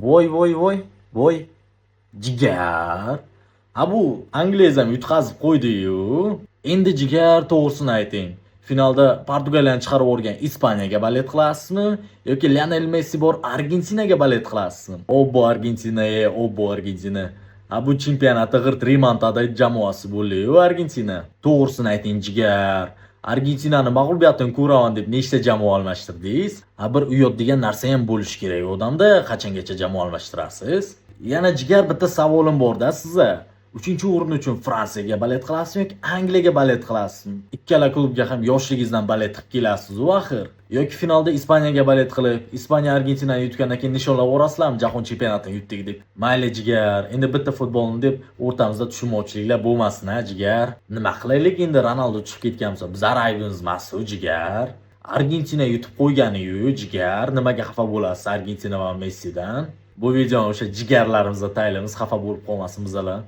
Voy. Jigar. Ha bu Angliya ham yutqazib qo'ydi-yu. Endi Jigar to'g'risini ayting. Finalda Portugaliyani chiqarib o'rgan Ispaniyaga balet qilasizmi yoki Lionel Messi bor Argentinaga balet qilasizmi? Obbo Argentina. Ha bu chempionatda g'irt remontada jamoasi bo'ldi-yu Argentina. To'g'risini ayting Jigar. Argentinani mag'lubiyatdan ko'raman deb nechta jamoa almashtirdingiz? Ha bir uyat degan narsa ham bo'lishi kerak odamda. Qachongacha jamoa almashtirasiz? Yana Jigar bitta savolim bor-da sizga. 3-o'rin uchun Fransiyaga balet qilasizmi yoki Angliyaga balet qilasizmi? Ikkala klubga ham yoshligingizdan balet qilib kelasiz-ku axir. Yoki finalda Ispaniyaga balet qilib, Ispaniya Argentinani yutgandan keyin nishonlab o'rasizlarmi jahon chempionatini yutdik deb. Mayli Jigar, endi bitta futbolni deb o'rtamizda tushunmovchiliklar bo'lmasin-a Jigar. Nima qilaylik endi Ronaldo chiqib ketgan bo'lsa, bizlar aybimiz emas-ku Jigar. Argentina yutib qo'ygani-yu Jigar, nimaga xafa bo'lasiz Argentina va Messidan? Bu videoni o'sha jigarlarimizga taylaymiz, xafa bo'lib qolmasin bizlar.